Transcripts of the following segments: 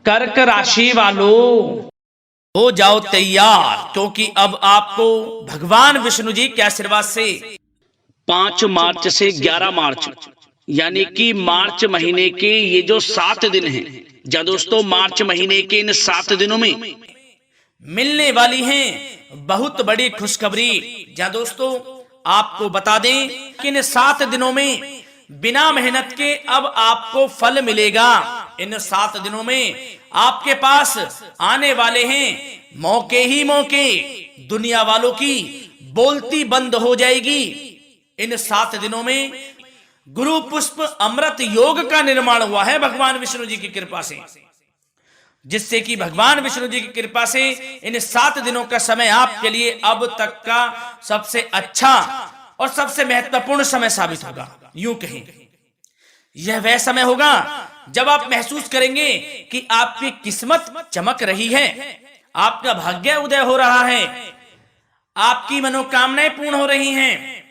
कर्क राशि वालों हो जाओ तैयार, क्योंकि अब आपको भगवान विष्णु जी के आशीर्वाद से 5 मार्च से 11 मार्च यानी कि मार्च महीने के ये जो 7 दिन हैं, जहाँ दोस्तों मार्च महीने के इन 7 दिनों में मिलने वाली हैं बहुत बड़ी खुशखबरी। जहाँ दोस्तों आपको बता दें कि इन 7 दिनों में बिना मेहनत के अब आपको फल मिलेगा। इन 7 दिनों में आपके पास आने वाले हैं मौके ही मौके, दुनिया वालों की बोलती बंद हो जाएगी। इन 7 दिनों में गुरु पुष्प अमृत योग का निर्माण हुआ है भगवान विष्णु जी की कृपा से, जिससे कि भगवान विष्णु जी की कृपा से इन 7 दिनों का समय आपके लिए अब तक का सबसे अच्छा और सबसे महत्वपूर्ण समय साबित होगा। यूं कहें यह वह समय होगा जब आप महसूस करेंगे कि आपकी किस्मत चमक रही है, आपका भाग्य उदय हो रहा है, आपकी मनोकामनाएं पूर्ण हो रही हैं,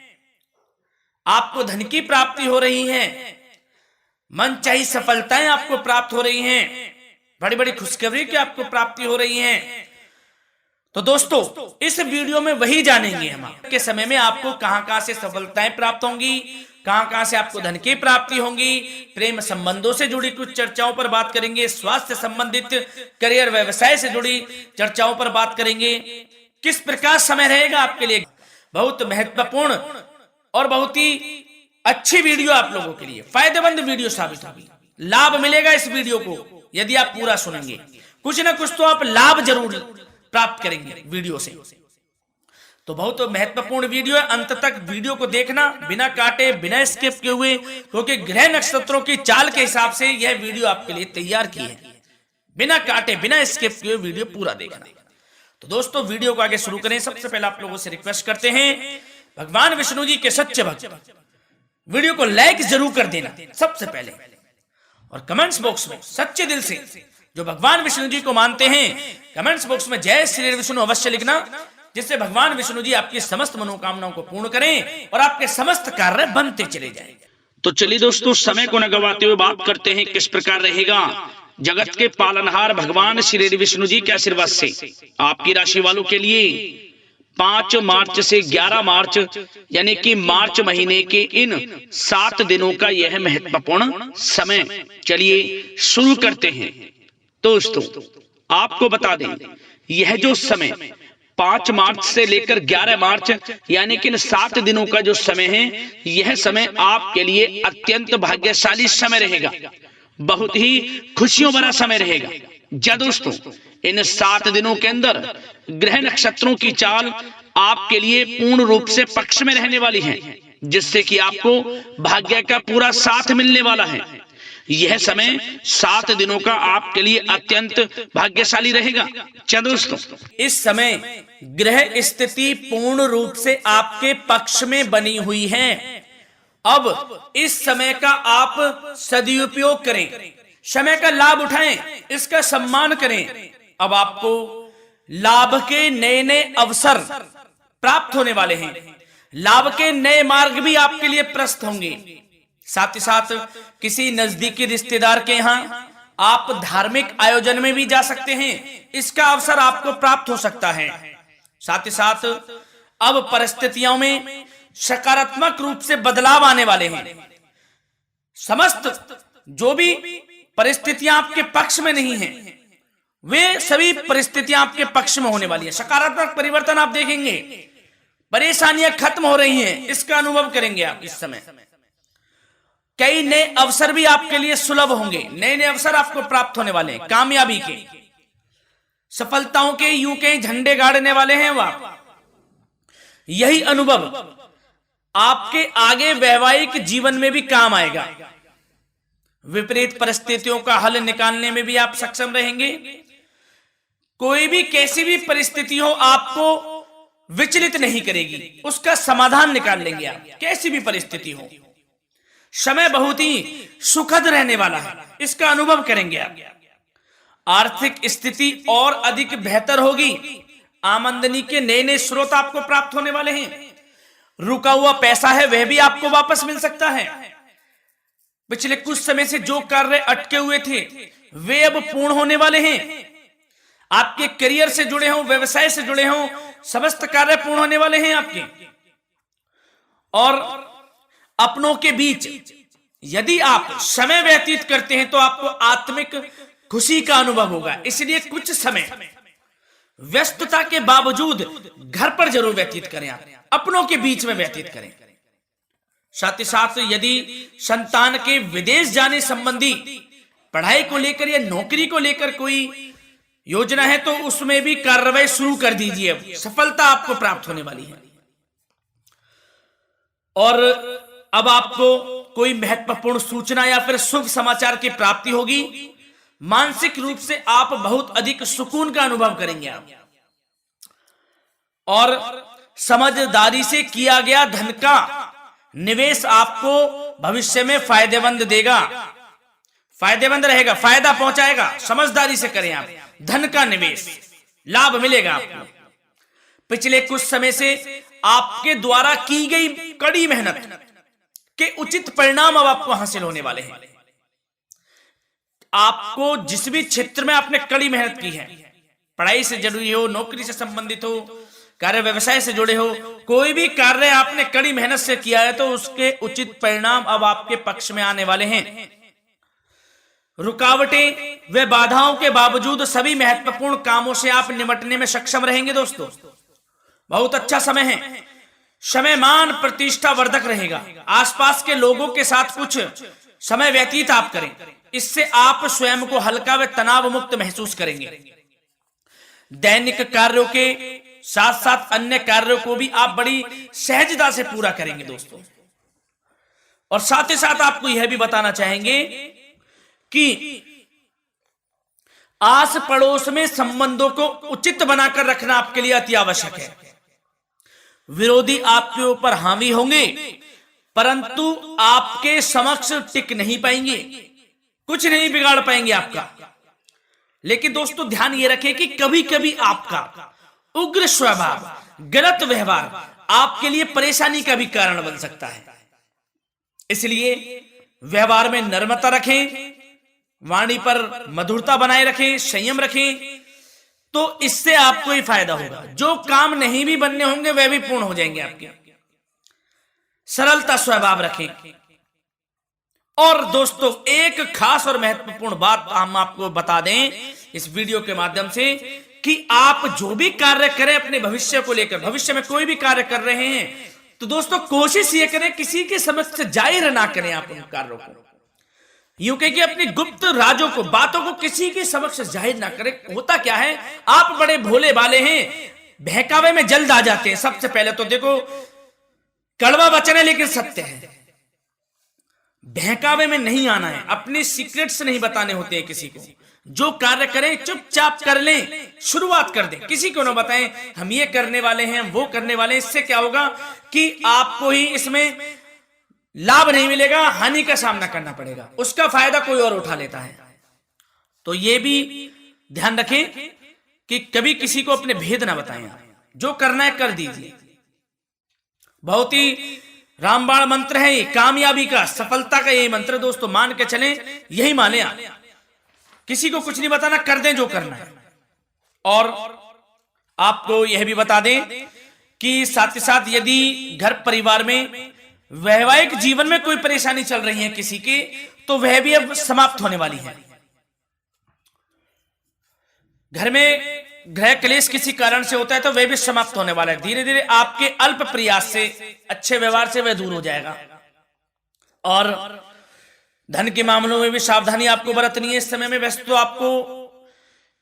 आपको धन की प्राप्ति हो रही है, मनचाही सफलताएं आपको प्राप्त हो रही हैं, बड़ी बड़ी खुशखबरी की आपको प्राप्ति हो रही है। तो दोस्तों इस वीडियो में वही जानेंगे हम के समय में आपको कहां से सफलताएं प्राप्त होंगी, कहां से आपको धन की प्राप्ति होंगी, प्रेम संबंधों से जुड़ी कुछ चर्चाओं पर बात करेंगे, स्वास्थ्य संबंधित करियर व्यवसाय से जुड़ी चर्चाओं पर बात करेंगे। किस प्रकार समय रहेगा आपके लिए, बहुत महत्वपूर्ण और बहुत ही अच्छी वीडियो आप लोगों के लिए फायदेमंद वीडियो साबित होगी। लाभ मिलेगा इस वीडियो को यदि आप पूरा सुनेंगे, कुछ ना कुछ तो आप लाभ जरूर प्राप्त करेंगे वीडियो से। तो बहुत महत्वपूर्ण वीडियो है, अंत तक वीडियो को देखना बिना काटे बिना स्किप किए हुए, क्योंकि ग्रह नक्षत्रों की चाल के हिसाब से यह वीडियो आपके लिए तैयार की है। बिना काटे बिना स्किप किए वीडियो पूरा देखना। तो दोस्तों वीडियो को आगे शुरू करें। सबसे पहले आप लोगों से रिक्वेस्ट करते हैं, भगवान विष्णु जी के सच्चे भक्त वीडियो को लाइक जरूर कर देना सबसे पहले, और कमेंट्स बॉक्स में सच्चे दिल से जो भगवान विष्णु जी को मानते हैं कमेंट्स बॉक्स में जय श्री विष्णु अवश्य लिखना, जिससे भगवान विष्णु जी आपकी समस्त मनोकामनाओं को पूर्ण करें और आपके समस्त कार्य बनते चले जाएं। तो चलिए दोस्तों समय को न गवाते हुए बात करते हैं किस प्रकार रहेगा जगत के पालनहार भगवान श्री विष्णु जी के आशीर्वाद से आपकी राशि वालों के लिए 5 मार्च से 11 मार्च यानी कि मार्च महीने के इन 7 दिनों का यह महत्वपूर्ण समय। चलिए शुरू करते हैं। दोस्तों आपको बता दें यह जो समय 5 मार्च से लेकर 11 मार्च यानी कि इन 7 दिनों का जो समय है, यह समय आपके लिए अत्यंत भाग्यशाली समय रहेगा, बहुत ही खुशियों भरा समय रहेगा। जा दोस्तों इन 7 दिनों के अंदर ग्रह नक्षत्रों की चाल आपके लिए पूर्ण रूप से पक्ष में रहने वाली है, जिससे कि आपको भाग्य का पूरा साथ मिलने वाला है। यह समय 7 दिनों का आपके लिए अत्यंत भाग्यशाली रहेगा। चलो दोस्तों इस समय ग्रह स्थिति पूर्ण रूप से आपके पक्ष में बनी हुई है। अब इस समय का आप सदुपयोग करें, समय का लाभ उठाएं, इसका सम्मान करें। अब आपको लाभ के नए नए अवसर प्राप्त होने वाले हैं, लाभ के नए मार्ग भी आपके लिए प्रशस्त होंगे। साथ ही साथ किसी नजदीकी रिश्तेदार के यहाँ आप धार्मिक आयोजन में भी जा सकते हैं, इसका अवसर आपको प्राप्त हो सकता है। साथ ही साथ अब परिस्थितियों में सकारात्मक रूप से बदलाव आने वाले हैं। समस्त जो भी परिस्थितियां आपके पक्ष में नहीं हैं, वे सभी परिस्थितियां आपके पक्ष में होने वाली है। सकारात्मक परिवर्तन आप देखेंगे, परेशानियां खत्म हो रही हैं, इसका अनुभव करेंगे आप इस समय। कई नए अवसर भी आपके लिए सुलभ होंगे, नए नए अवसर आपको प्राप्त होने वाले हैं, कामयाबी के, सफलताओं के यूं के झंडे गाड़ने वाले हैं वह। यही अनुभव आपके आगे वैवाहिक जीवन में भी काम आएगा। विपरीत परिस्थितियों का हल निकालने में भी आप सक्षम रहेंगे। कोई भी कैसी भी परिस्थिति हो आपको विचलित नहीं करेगी, उसका समाधान निकाल लेंगे आप, कैसी भी परिस्थिति हो। समय बहुत ही सुखद रहने वाला है, इसका अनुभव करेंगे आप। आर्थिक स्थिति और अधिक बेहतर होगी, आमदनी के नए नए स्रोत आपको प्राप्त होने वाले हैं। रुका हुआ पैसा है वह भी आपको वापस मिल सकता है। पिछले कुछ समय से जो कार्य अटके हुए थे वे अब पूर्ण होने वाले हैं। आपके करियर से जुड़े हों, व्यवसाय से जुड़े हों, समस्त कार्य पूर्ण होने वाले हैं आपके। और अपनों के बीच यदि आप समय व्यतीत करते हैं तो आपको आत्मिक खुशी का अनुभव होगा। इसलिए कुछ समय व्यस्तता के बावजूद घर पर जरूर व्यतीत करें, आप अपनों के बीच में व्यतीत करें। साथ ही साथ यदि संतान के विदेश जाने संबंधी पढ़ाई को लेकर या नौकरी को लेकर कोई योजना है तो उसमें भी कार्रवाई शुरू कर दीजिए, अब सफलता आपको प्राप्त होने वाली है। और अब आपको कोई महत्वपूर्ण सूचना या फिर शुभ समाचार की प्राप्ति होगी। मानसिक रूप से आप बहुत अधिक सुकून का अनुभव करेंगे आप। और समझदारी से किया गया धन का निवेश आपको भविष्य में फायदेमंद देगा, फायदेमंद रहेगा, फायदा पहुंचाएगा। समझदारी से करें आप, धन का निवेश लाभ मिलेगा आपको। पिछले कुछ समय से आपके द्वारा की गई कड़ी मेहनत के उचित परिणाम अब आपको हासिल होने वाले हैं। आपको जिस भी क्षेत्र में आपने कड़ी मेहनत की है, पढ़ाई से जुड़ी हो, नौकरी से संबंधित हो, कार्य व्यवसाय से जुड़े हो, कोई भी कार्य आपने कड़ी मेहनत से किया है तो उसके उचित परिणाम अब आपके पक्ष में आने वाले हैं। रुकावटें व बाधाओं के बावजूद सभी महत्वपूर्ण कामों से आप निपटने में सक्षम रहेंगे। दोस्तों बहुत अच्छा समय है, समय मान प्रतिष्ठा वर्धक रहेगा। आसपास के लोगों के साथ कुछ समय व्यतीत आप करें, इससे आप स्वयं को हल्का व तनाव मुक्त महसूस करेंगे। दैनिक कार्यों के साथ साथ अन्य कार्यों को भी आप बड़ी सहजता से पूरा करेंगे दोस्तों। और साथ ही साथ आपको यह भी बताना चाहेंगे कि आस पड़ोस में संबंधों को उचित बनाकर रखना आपके लिए अति आवश्यक है। विरोधी आपके ऊपर हावी होंगे परंतु आपके समक्ष टिक नहीं पाएंगे, कुछ नहीं बिगाड़ पाएंगे आपका। लेकिन दोस्तों ध्यान ये रखें कि कभी कभी आपका उग्र स्वभाव, गलत व्यवहार आपके लिए परेशानी का भी कारण बन सकता है। इसलिए व्यवहार में नम्रता रखें, वाणी पर मधुरता बनाए रखें, संयम रखें, तो इससे आपको ही फायदा होगा। जो काम नहीं भी बनने होंगे वह भी पूर्ण हो जाएंगे आपके। सरलता स्वभाव रखें। और दोस्तों एक खास और महत्वपूर्ण बात हम आपको बता दें इस वीडियो के माध्यम से कि आप जो भी कार्य करें अपने भविष्य को लेकर, भविष्य में कोई भी कार्य कर रहे हैं तो दोस्तों कोशिश ये करें किसी के समक्ष जाहिर ना करें आप उन कार्यों को। यूं कह कि अपनी गुप्त राजों को, बातों को किसी के समक्ष जाहिर ना करें। होता क्या है, आप बड़े भोले भाले हैं, बहकावे में जल्द आ जाते हैं। सबसे पहले तो देखो कड़वा वचन है लेकिन सत्य है, बहकावे में नहीं आना है, अपने सीक्रेट्स नहीं बताने होते हैं किसी को। जो कार्य करें चुपचाप कर लें, शुरुआत कर दें, किसी को ना बताएं हम ये करने वाले हैं, वो करने वाले हैं। इससे क्या होगा कि आपको ही इसमें लाभ नहीं मिलेगा, हानि का सामना करना पड़ेगा, उसका फायदा कोई और उठा लेता है। तो ये भी ध्यान रखें कि कभी किसी को अपने भेद ना बताएं, जो करना है कर दीजिए। बहुत ही रामबाण मंत्र है ये, कामयाबी का, सफलता का यही मंत्र दोस्तों, मान के चलें, यही माने आप। किसी को कुछ नहीं बताना, कर दें जो करना है। और आपको यह भी बता दें कि साथ ही साथ यदि घर परिवार में वैवाहिक जीवन में कोई परेशानी चल रही है किसी की, तो वह भी अब समाप्त होने वाली है। घर में गृह क्लेश किसी कारण से होता है तो वह भी समाप्त होने वाला है। धीरे धीरे आपके अल्प प्रयास से, अच्छे व्यवहार से वह दूर हो जाएगा। और धन के मामलों में भी सावधानी आपको बरतनी है इस समय में। वैसे तो आपको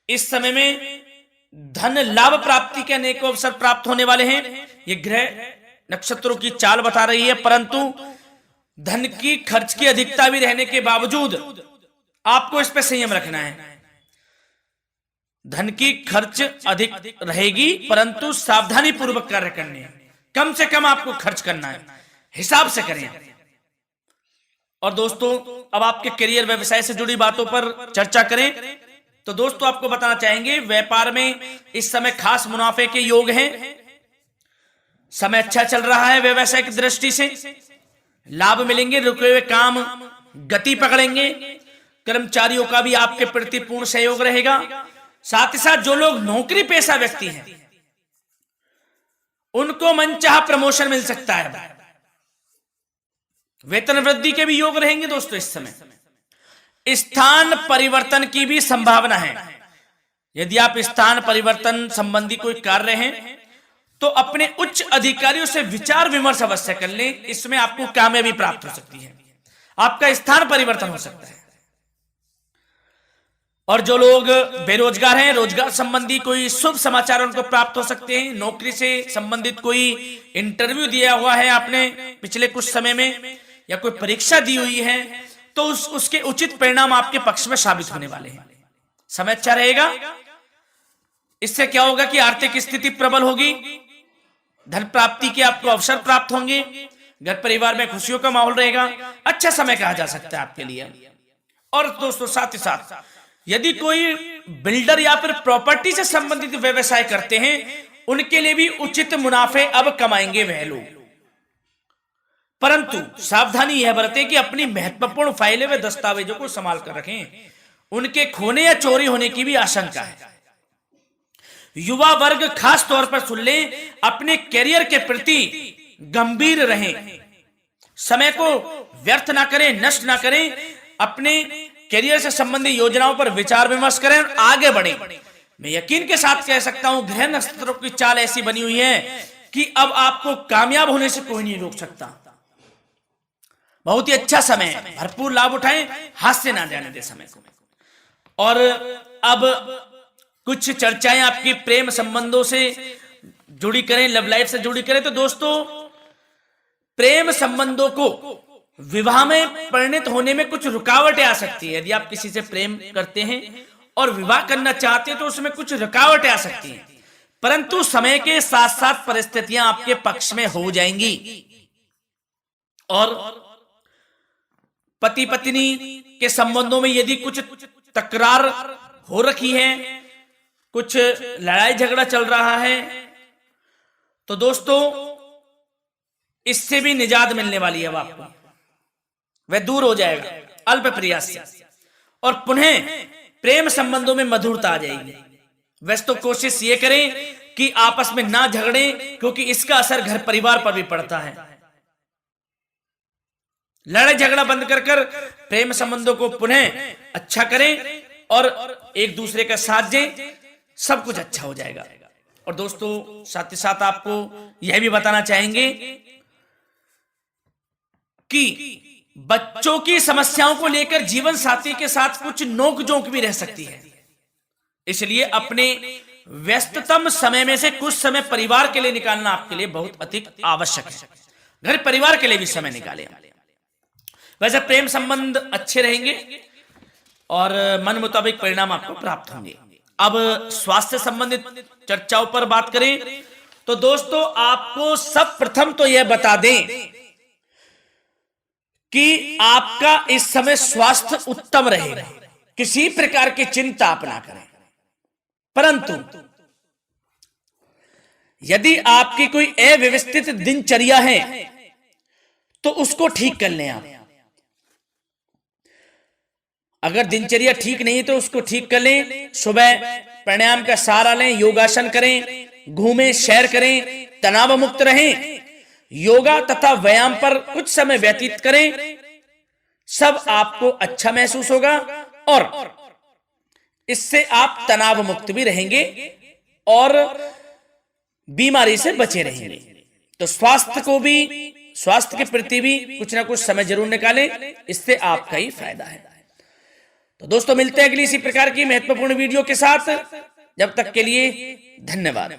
इस समय में धन लाभ प्राप्ति के अनेक अवसर प्राप्त होने वाले हैं, ये ग्रह नक्षत्रों की चाल बता रही है। परंतु धन की खर्च की अधिकता भी रहने के बावजूद आपको इस पर संयम रखना है। धन की खर्च अधिक रहेगी परंतु सावधानी पूर्वक कार्य करने हैं, कम से कम आपको खर्च करना है, हिसाब से करें। और दोस्तों अब आपके करियर व्यवसाय से जुड़ी बातों पर चर्चा करें तो दोस्तों आपको बताना चाहेंगे व्यापार में इस समय खास मुनाफे के योग हैं। समय अच्छा चल रहा है, व्यवसाय की दृष्टि से लाभ मिलेंगे, रुके हुए काम गति पकड़ेंगे, कर्मचारियों का भी आपके प्रति पूर्ण सहयोग रहेगा। साथ ही साथ जो लोग नौकरी पेशा व्यक्ति हैं उनको मनचाहा प्रमोशन मिल सकता है। वेतन वृद्धि के भी योग रहेंगे दोस्तों। इस समय स्थान परिवर्तन की भी संभावना है। यदि आप स्थान परिवर्तन संबंधी कोई कार्य हैं तो अपने उच्च अधिकारियों से विचार विमर्श अवश्य कर लें। इसमें आपको कामयाबी प्राप्त हो सकती है, आपका स्थान परिवर्तन हो सकता है। और जो लोग बेरोजगार हैं, रोजगार संबंधी कोई शुभ समाचार उनको प्राप्त हो सकते हैं। नौकरी से संबंधित कोई इंटरव्यू दिया हुआ है आपने पिछले कुछ समय में, या कोई परीक्षा दी हुई है, तो उसके उचित परिणाम आपके पक्ष में साबित होने वाले हैं। समय अच्छा रहेगा। इससे क्या होगा कि आर्थिक स्थिति प्रबल होगी, धन प्राप्ति के आपको अवसर प्राप्त होंगे, घर परिवार में खुशियों का माहौल रहेगा। अच्छा समय कहा जा सकता है आपके लिए। और दोस्तों साथ ही साथ यदि कोई बिल्डर या फिर प्रॉपर्टी से संबंधित व्यवसाय करते हैं, उनके लिए भी उचित मुनाफे अब कमाएंगे वह लोग। परंतु सावधानी यह बरतें कि अपनी महत्वपूर्ण फाइलें व दस्तावेजों को संभाल कर रखें, उनके खोने या चोरी होने की भी आशंका है। युवा वर्ग खास तौर पर सुन लें, अपने करियर के प्रति गंभीर रहें, समय को व्यर्थ ना करें, नष्ट ना करें, अपने करियर से संबंधित योजनाओं पर विचार विमर्श करें और आगे बढ़ें। मैं यकीन के साथ कह सकता हूं, ग्रह नक्षत्रों की चाल ऐसी बनी हुई है कि अब आपको कामयाब होने से कोई नहीं रोक सकता। बहुत ही अच्छा समय है, भरपूर लाभ उठाएं, हाथ से ना जाने दे समय को। और अब कुछ चर्चाएं आपकी प्रेम संबंधों से जुड़ी करें, लव लाइफ से जुड़ी करें। तो दोस्तों प्रेम संबंधों को विवाह में परिणत होने में कुछ रुकावटें आ सकती है। यदि आप किसी से प्रेम करते हैं और विवाह करना चाहते हैं तो उसमें कुछ रुकावटें आ सकती हैं, परंतु समय के साथ साथ परिस्थितियां आपके पक्ष में हो जाएंगी। और पति पत्नी के संबंधों में यदि कुछ तकरार हो रखी है, कुछ लड़ाई झगड़ा चल रहा है, तो दोस्तों इससे भी निजात मिलने वाली है। अब आपको वह दूर हो जाएगा अल्प प्रयास से, और पुनः प्रेम संबंधों में मधुरता आ जाएगी। वैसे तो कोशिश ये करें कि आपस में ना झगड़ें, क्योंकि इसका असर घर परिवार पर भी पड़ता है। लड़ाई झगड़ा बंद कर प्रेम संबंधों को पुनः अच्छा करें और एक दूसरे का साथ दें, सब कुछ अच्छा हो जाएगा। और दोस्तों साथ ही साथ आपको यह भी बताना चाहेंगे कि बच्चों की समस्याओं को लेकर जीवन साथी के साथ कुछ नोकझोंक भी रह सकती है। इसलिए अपने व्यस्ततम समय में से कुछ समय परिवार के लिए निकालना आपके लिए बहुत अधिक आवश्यक है। घर परिवार के लिए भी समय निकालें। वैसे प्रेम संबंध अच्छे रहेंगे और मन मुताबिक परिणाम आपको प्राप्त होंगे। अब स्वास्थ्य संबंधित चर्चाओं पर बात करें तो दोस्तों आपको सब प्रथम तो यह बता दें कि आपका इस समय स्वास्थ्य उत्तम रहेगा, किसी प्रकार की चिंता आप ना करें। परंतु यदि आपकी कोई अव्यवस्थित दिनचर्या है तो उसको ठीक कर लें आप। अगर दिनचर्या ठीक नहीं तो उसको ठीक कर लें। सुबह प्राणायाम का सहारा लें, योगासन करें, घूमें, सैर करें, तनाव मुक्त रहें, योगा तथा व्यायाम पर कुछ समय व्यतीत करें। सब आपको अच्छा महसूस होगा और इससे आप तनाव मुक्त भी रहेंगे और बीमारी से बचे रहेंगे। तो स्वास्थ्य के प्रति भी कुछ ना कुछ समय जरूर निकालें, इससे आपका ही फायदा है। तो दोस्तों मिलते हैं अगली इसी प्रकार की महत्वपूर्ण वीडियो के साथ। जब तक के लिए धन्यवाद।